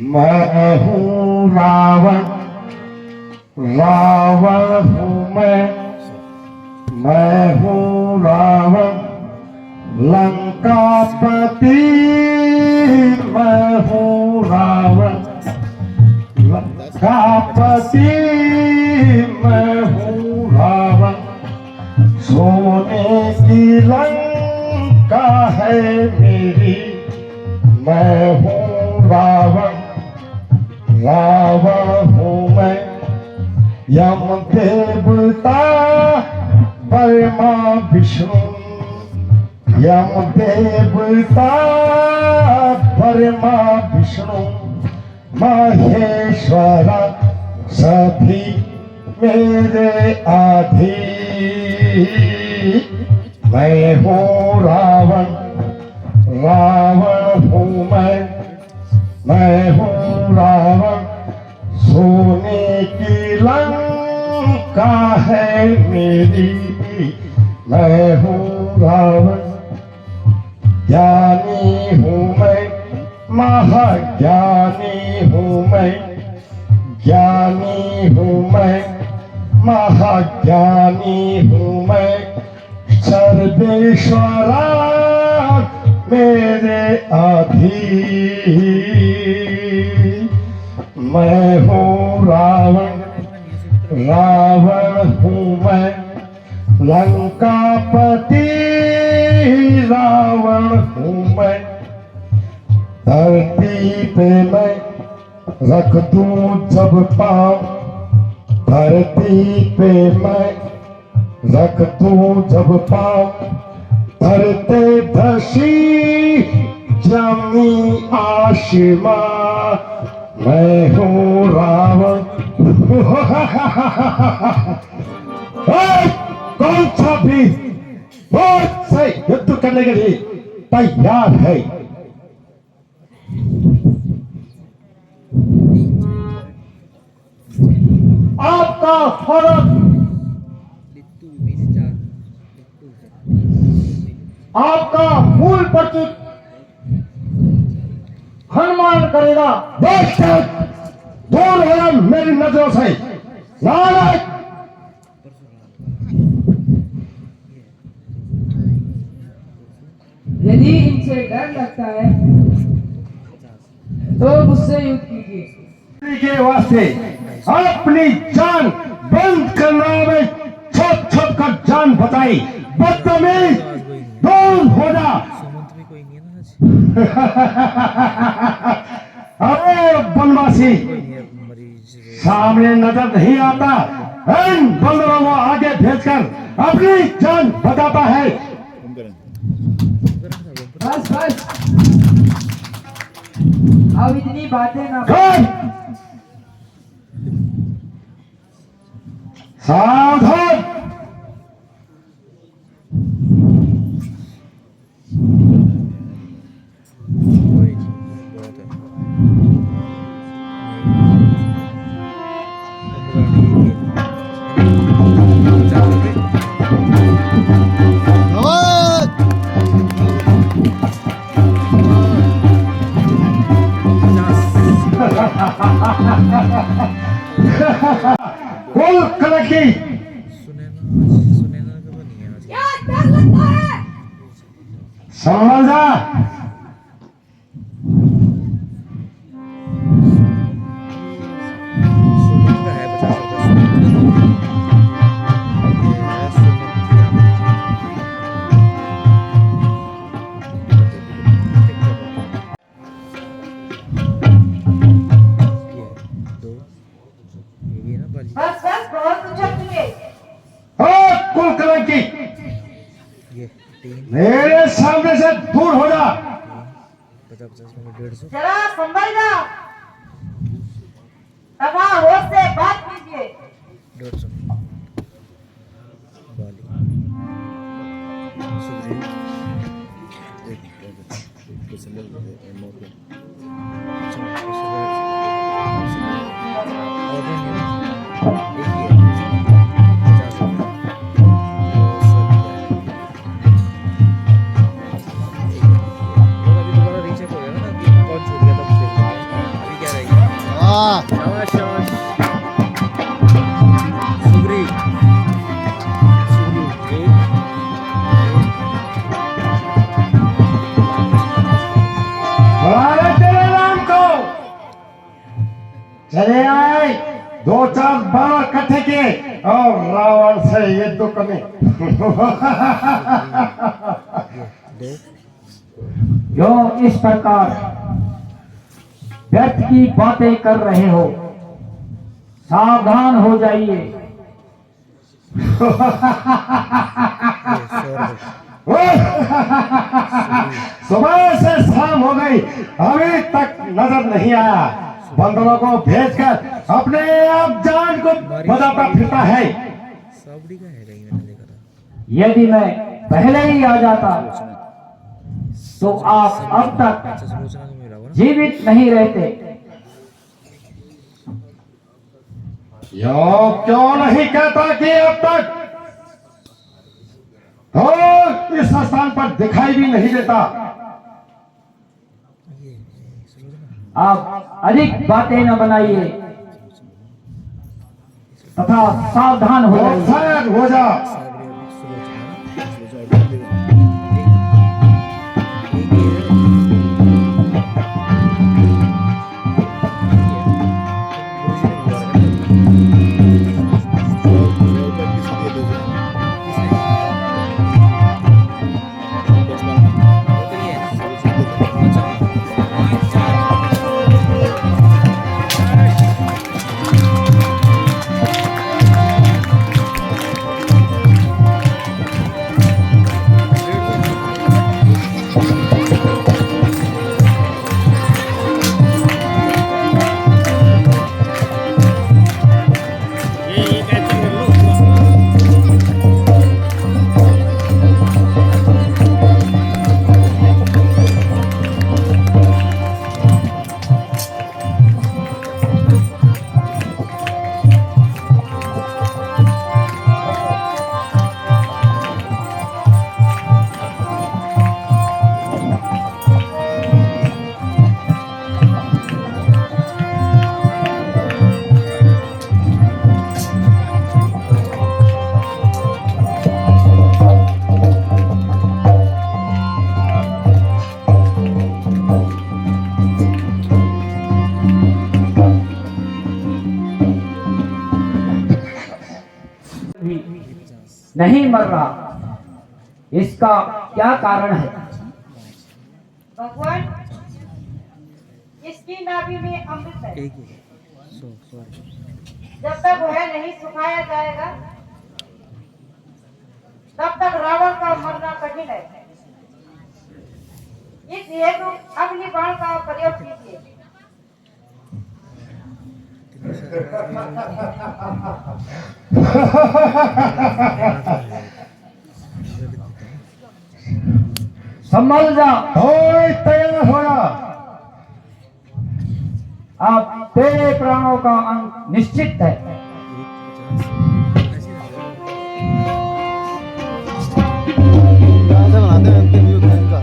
मैं हूँ रावण, रावण हूँ मैं हूँ रावण लंकापति। मैं हूँ रावण लंकापति। मैं हूँ रावण सोने की लंका है मेरी। मैं हूँ रावण, रावण हूँ मैं यम देवता ब्रह्मा विष्णु। यम देवता ब्रह्मा विष्णु महेश्वर सभी मेरे आधि। मैं हूँ रावण, रावण हूँ मैं हूँ रावण सोने की लंका है मेरी। मैं हूँ रावण ज्ञानी हूँ मैं, महाज्ञानी हूँ मैं। ज्ञानी हूँ मैं, महाज्ञानी हूँ मैं। सर्वेश्वरा मेरे आधि। मैं हूँ रावण, रावण हूँ मैं लंकापति। रावण हूँ मैं धरती पे मैं रख दूं जब पाँव। धरती पे मैं रख दूं जब पाँव। धरते धसी जमी आसमां। मैं हूँ रावण। कौन सा भी बहुत से युद्ध करने के लिए तैयार है? आपका फर्क आपका मूल प्रतीक हनुमान करेगा। दूर हो जा मेरी नजरों से नालायक। यदि इनसे डर लगता है तो मुझसे युद्ध कीजिए। के वास्ते अपनी जान बंद करना में छोट छोट कर जान बताई। बदतमीज दूर हो जा। अरे बनवासी सामने नजर नहीं आता। इन बंदरों को आगे भेजकर अपनी जान बताता है। बस बस अब इतनी बातें ना। सावधान। कुल कलकी समझा। बस बस बहुत उछल चुके। कुल कलकी मेरे सामने से दूर हो जा। 50 में 150। जरा संभल जा तथा होश से बात कीजिए। 150 बाली सुधीर एक किसले एमओ पे शाबाश शाबाश सुग्री सुग्री एक बुलाए तेरे नाम को। चले आए 2-4 बाण इकट्ठे किए और रावण से युद्ध कमी। दो जो इस प्रकार व्यर्थ की बातें कर रहे हो, सावधान हो जाइए। सुबह से शाम हो गई, अभी तक नजर नहीं आया। बंदरों को भेजकर अपने आप जान को बचाता फिरता है। साबड़ी का है कहीं मैंने देखा था यदि मैं पहले ही आ जाता तो आप अब तक अच्छा सुलोचना को मिला हुआ ना जीवित नहीं रहते। यो क्यों नहीं कहता कि अब तक तो इस स्थान पर दिखाई भी नहीं देता। ये सुलोचना आप अधिक बातें न बनाइए तथा सावधान हो और जाइए। शायद हो जा। साबड़ी और सुलोचना सुलोचना एक ही है भी नहीं मर रहा, इसका क्या कारण है? भगवान, इसकी नाभि में अमृत है। एक ही सॉरी जब तक वह नहीं सुखाया जाएगा तब तक रावण का मरना कठिन है। इस हेतु अग्नि बाण का प्रयोग कीजिए। संभल जा, ओए तैयार हो जा। अब तेरे प्राणों का अंत निश्चित है। बनाते हैं अंतिम युद्ध इनका।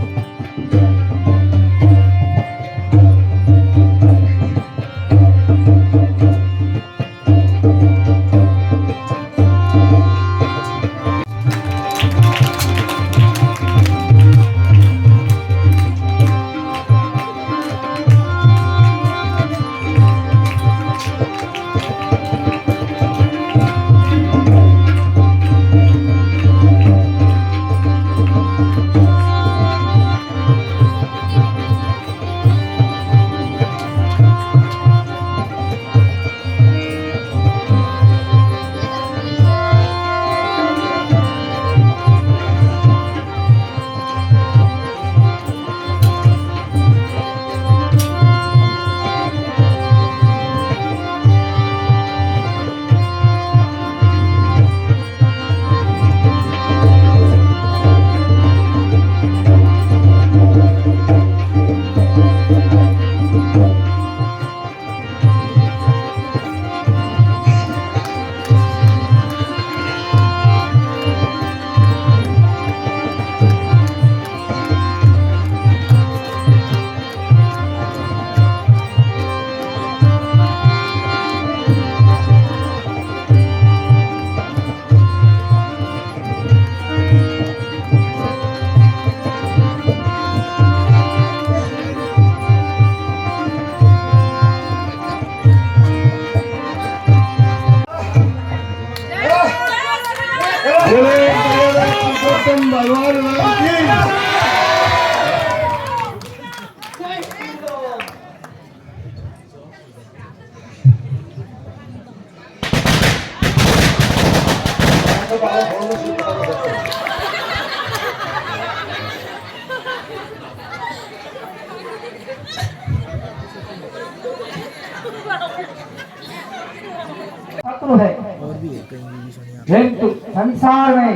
शत्रु है, और भी है कई विभीषण यहाँ किंतु संसार में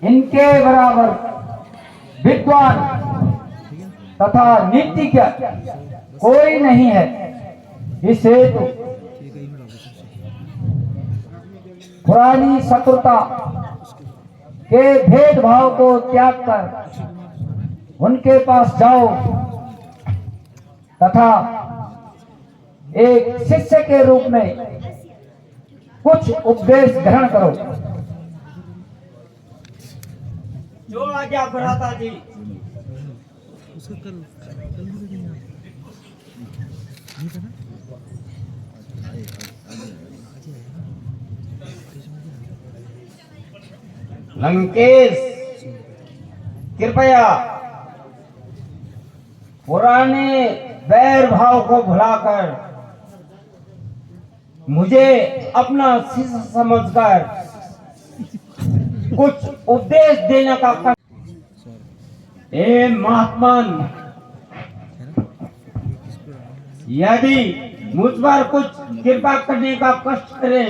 इनके बराबर विद्वान तथा नीतिज्ञ कोई नहीं है। इस हेतु ये कहीं में डाल पुरानी शत्रुता के भेदभाव को त्याग कर उनके पास जाओ तथा एक शिष्य के रूप में कुछ उपदेश ग्रहण करो। जो आज्ञा भ्राता जी। उसका कल कल भी देंगे यहाँ नहीं था ना लंकेश कृपया पुराने बैर भाव को भुलाकर मुझे अपना शिष्य समझकर कुछ उपदेश देने का कर। ए महात्मन, यदि मुझ पर कुछ कृपा करने का कष्ट करें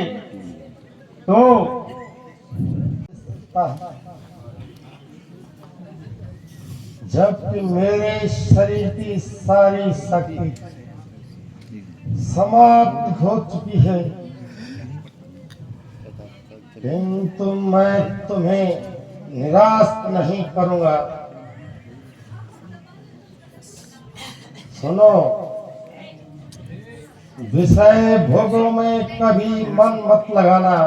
तो जबकि मेरे शरीर की सारी शक्ति समाप्त हो चुकी है, किंतु मैं तुम्हें निराश नहीं करूंगा। सुनो, विषय भोगों में कभी मन मत लगाना।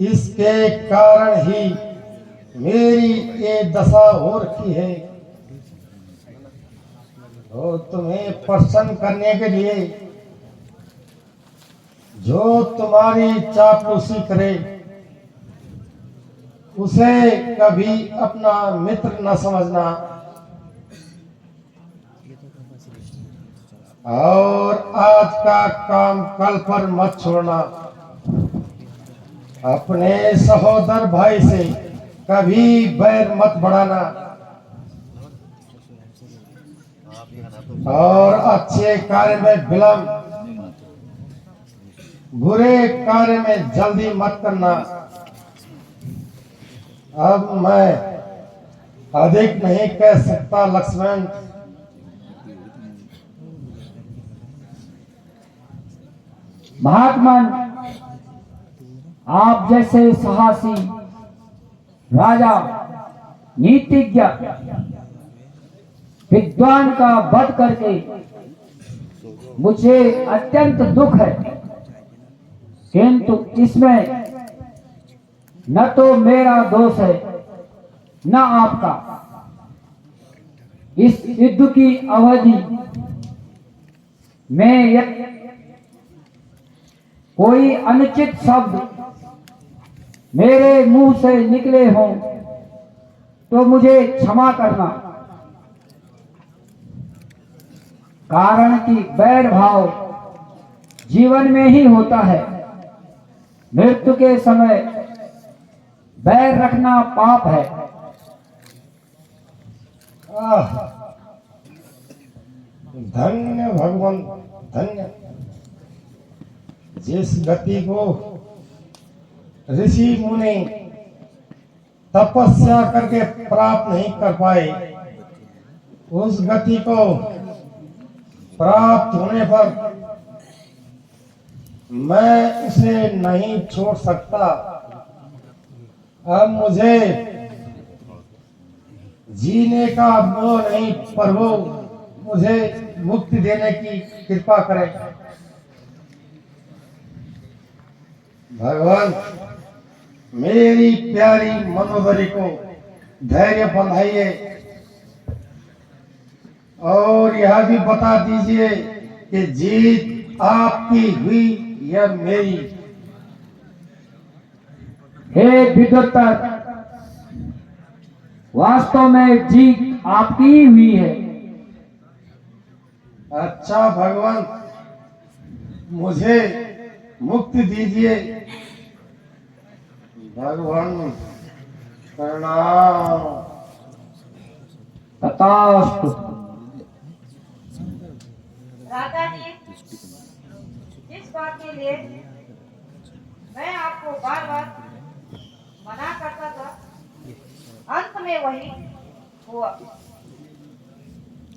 इसके कारण ही मेरी ये दशा हो रखी है। तो तुम्हें प्रसन्न करने के लिए जो तुम्हारी चापलूसी करे उसे कभी अपना मित्र न समझना, और आज का काम कल पर मत छोड़ना। अपने सहोदर भाई से कभी बैर मत बढ़ाना, और अच्छे कार्य में विलंब, बुरे कार्य में जल्दी मत करना। अब मैं अधिक नहीं कह सकता लक्ष्मण। महात्मन, आप जैसे साहसी राजा, नीतिज्ञ, विद्वान का वध करके मुझे अत्यंत दुख है, किंतु इसमें न तो मेरा दोष है न आपका। इस युद्ध की अवधि में कोई अनुचित शब्द मेरे मुंह से निकले हों तो मुझे क्षमा करना, कारण कि बैर भाव जीवन में ही होता है। मृत्यु के समय बैर रखना पाप है। धन्य भगवान, धन्य। जिस गति को ऋषि मुनि तपस्या करके प्राप्त नहीं कर पाए, उस गति को प्राप्त होने पर मैं उसे नहीं छोड़ सकता। अब मुझे जीने का मोह नहीं, प्रभु मुझे मुक्ति देने की कृपा करें। भगवान, मेरी प्यारी मनोदरी को धैर्य बंधाइए और यह भी बता दीजिए कि जीत आपकी हुई या मेरी। हे विद्वत्तर, वास्तव में जीत आपकी ही हुई है। अच्छा भगवान, मुझे मुक्ति दीजिए। भगवान प्रणाम। तथास्तु। राजा जी, इस बात के लिए मैं आपको बार बार मना करता था, अंत में वही हुआ।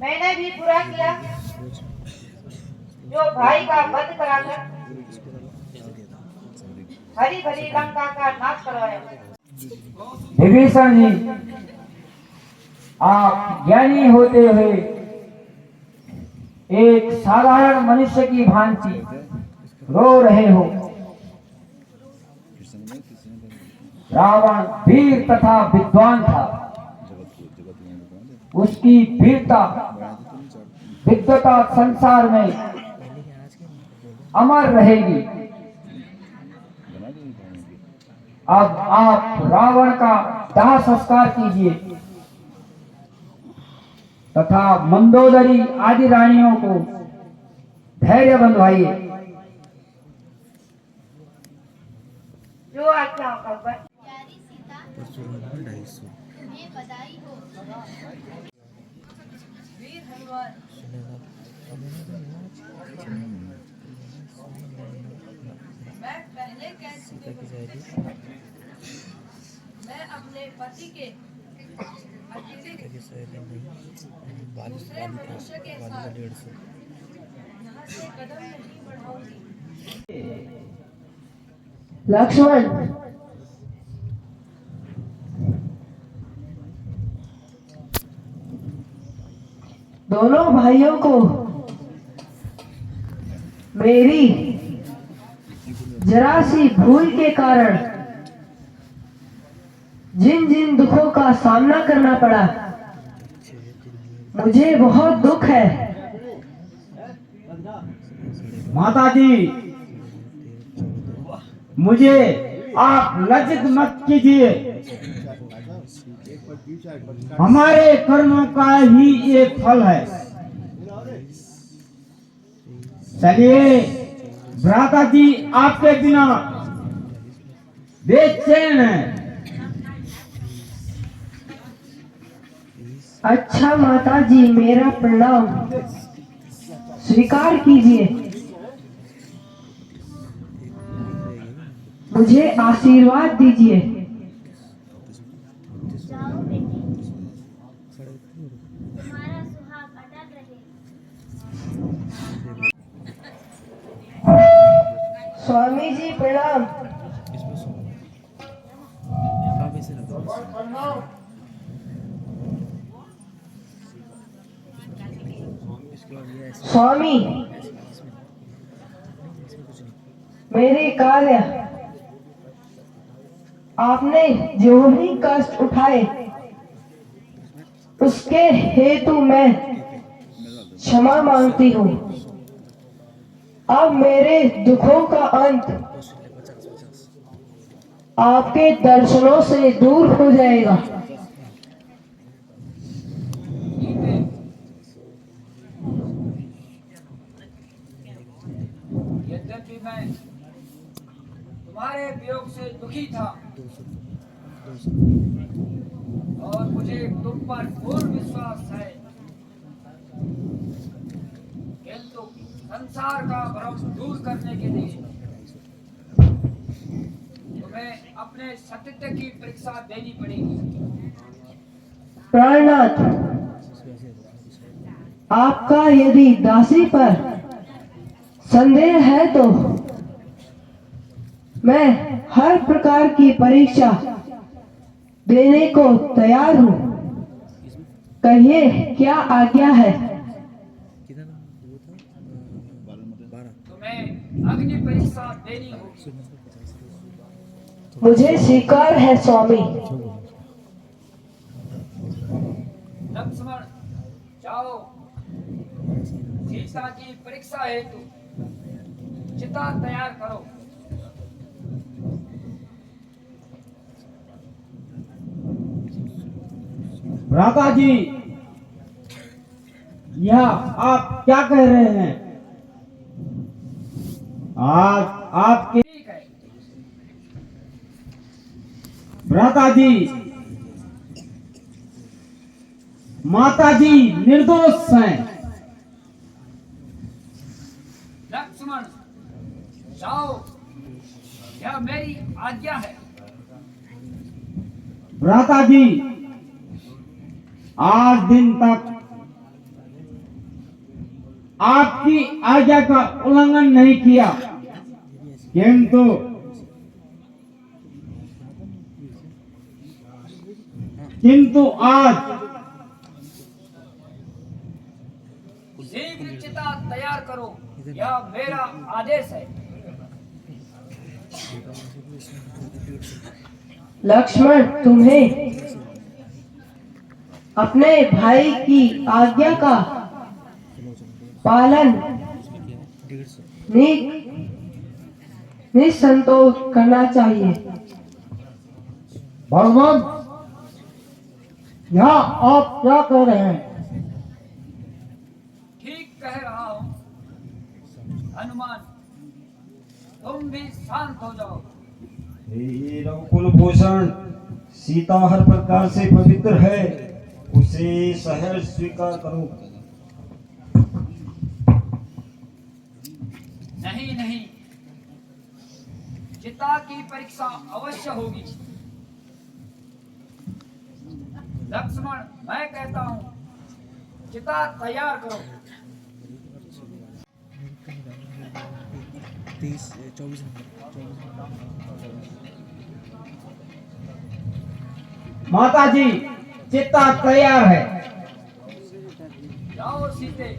मैंने भी बुरा किया जो भाई का वध कराकर हरी भरी लंका का नाश करवाया। विभीषण जी, आप ज्ञानी होते हुए एक साधारण मनुष्य की भांति रो रहे हो। रावण वीर तथा विद्वान था। उसकी वीरता विद्वता संसार में अमर रहेगी। अब आप रावण का दाह संस्कार कीजिए तथा मंदोदरी आदि रानियों को धैर्य बंधवाइए। जो आज्ञा हो भगवान। प्यारी सीता, परशुराम 250 तुम्हें बधाई हो। वीर हनुमान, मैं पहले कह चुकी हूँ, मैं अपने पति के अतिरिक्त दूसरे मनुष्य के साथ 150 यहाँ से कदम नहीं बढ़ाऊंगी। लक्ष्मण, दोनों भाइयों को मेरी जरा सी भूल के कारण जिन जिन दुखों का सामना करना पड़ा, मुझे बहुत दुख है। माता जी, मुझे आप लज्जित मत कीजिए। हमारे कर्मों का ही एक फल है। चलिए, भ्राता जी आपके बिना बेचैन है। अच्छा माता जी, मेरा प्रणाम स्वीकार कीजिए। मुझे आशीर्वाद दीजिए। जाओ बेटी, तुम्हारा सुहाग अटल रहे। स्वामी जी प्रणाम। आप ऐसे रखो। स्वामी, मेरे कार्य आपने जो भी कष्ट उठाए उसके हेतु मैं क्षमा मांगती हूँ। अब मेरे दुखों का अंत आपके दर्शनों से दूर हो जाएगा। यद्यपि मैं तुम्हारे वियोग से दुखी था और मुझे तुम पर पूर्ण विश्वास है, किंतु संसार का भ्रम दूर करने के लिए तुम्हें अपने सत्य की परीक्षा देनी पड़ेगी। प्राणनाथ, आपका यदि दासी पर संदेह है तो मैं हर प्रकार की परीक्षा देने को तैयार हूँ। कहिए क्या आज्ञा है? कितना वो था 12 तुम्हें अग्नि परीक्षा देनी होगी। मुझे स्वीकार है स्वामी। लक्ष्मण, जाओ, सीता की परीक्षा हेतु चिता तैयार करो। भ्राता जी, यह आप क्या कह रहे हैं? आज आपके भ्राता जी, माता जी निर्दोष हैं। लक्ष्मण जाओ, यह मेरी आज्ञा है। भ्राता जी, आज दिन तक आपकी आज्ञा का उल्लंघन नहीं किया, किंतु आज शीघ्र चिता तैयार करो, यह मेरा आदेश है। लक्ष्मण, तुम्हें अपने भाई की आज्ञा का पालन निसंतोष करना चाहिए। भगवान, यहाँ आप क्या कह रहे हैं? ठीक कह रहा हूँ हनुमान, तुम भी शांत हो जाओ। हे रघुकुल भूषण, सीता हर प्रकार से पवित्र है, उसे सहर्ष स्वीकार करो। नहीं नहीं, चिता की परीक्षा अवश्य होगी। लक्ष्मण, मैं कहता हूँ चिता तैयार करो। 24 माता जी, चिता तैयार है। जाओ सीते,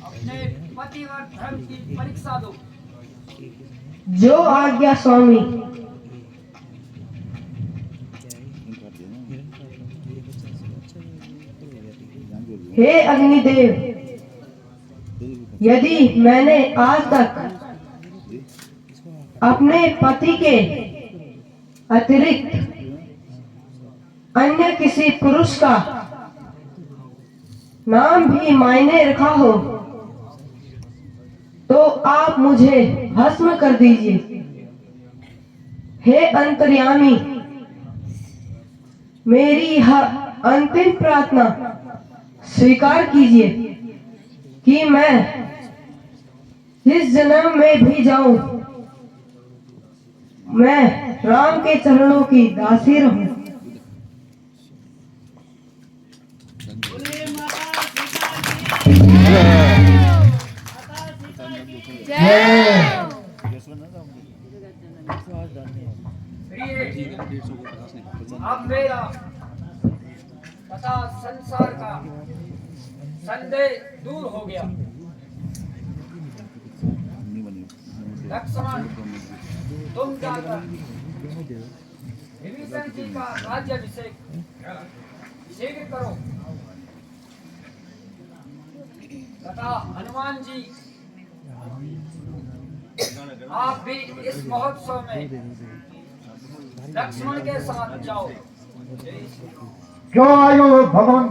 अपने पतिव्रत धर्म की परीक्षा दो। जो आज्ञा स्वामी। हे अग्निदेव, यदि मैंने आज तक अपने पति के अतिरिक्त अन्य किसी पुरुष का नाम भी मायने रखा हो, तो आप मुझे भस्म कर दीजिए। हे अंतर्यामी, मेरी यह अंतिम प्रार्थना स्वीकार कीजिए कि मैं इस जन्म में भी जाऊं, मैं राम के चरणों की दासी रहूं। अब मेरा तथा संसार का संदेह दूर हो गया। लक्ष्मण, तुम जाकर विभीषण जी का राज्याभिषेक शीघ्र करो तथा हनुमान जी आप भी इस महोत्सव में लक्ष्मण के साथ जाओ। क्यों आयो भगवान?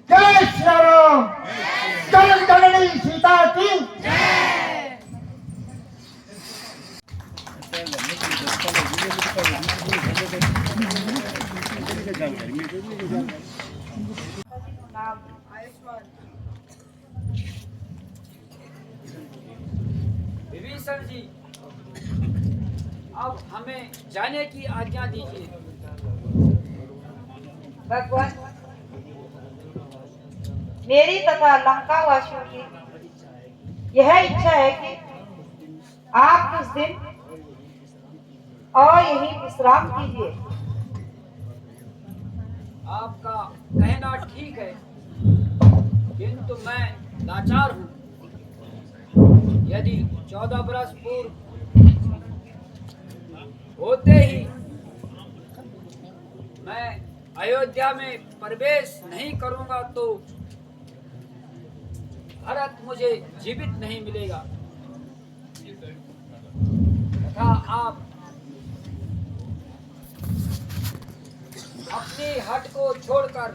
जय श्री राम। जगत जननी सीता की नाम आयुष्मान। विभीषण जी, अब हमें जाने की आज्ञा दीजिए। भगवान, मेरी तथा लंका वासियों की यह इच्छा है कि आप कुछ दिन और यही विश्राम कीजिए। आपका कहना ठीक है, किंतु मैं लाचार हूँ। यदि 14 वर्ष पूर्व होते ही मैं अयोध्या में प्रवेश नहीं करूंगा तो भरत मुझे जीवित नहीं मिलेगा तथा आप अपनी हट को छोड़कर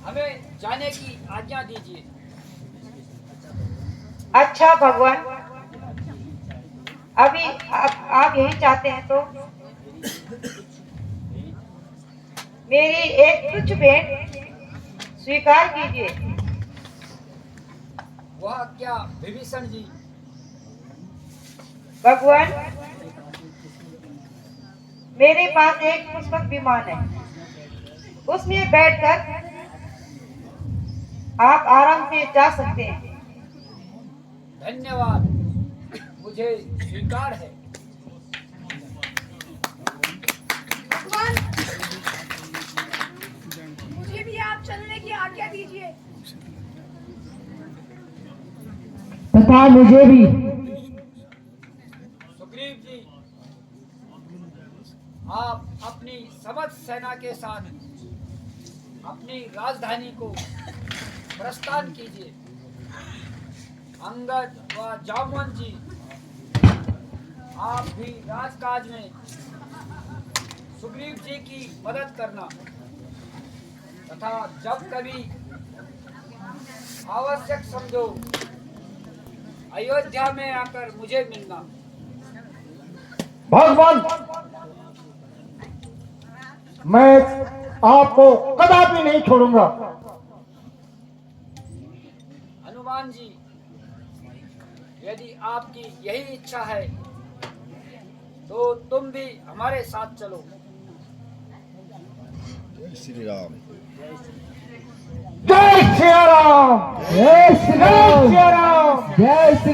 हमें जाने की आज्ञा दीजिए। अच्छा भगवान, अभी आप यही चाहते हैं तो मेरी एक तुच्छ भेंट स्वीकार कीजिए। वह क्या विभीषण जी? भगवान, मेरे पास एक पुष्पक विमान है, उसमें बैठकर आप आराम से जा सकते हैं। धन्यवाद, मुझे स्वीकार है। मुझे भी आप चलने की आज्ञा दीजिए। तथा मुझे भी। सुग्रीव जी, आप अपनी समस्त सेना के साथ अपनी राजधानी को प्रस्थान कीजिए। अंगद व जामवंत जी, आप भी राजकाज में सुग्रीव जी की मदद करना तथा जब कभी आवश्यक समझो अयोध्या में आकर मुझे मिलना। भगवान, मैं आपको कदापि नहीं छोड़ूंगा। हनुमान जी, यदि आपकी यही इच्छा है तो तुम भी हमारे साथ चलो। जय श्री राम। जय श्री राम। जय श्री राम। जय श्री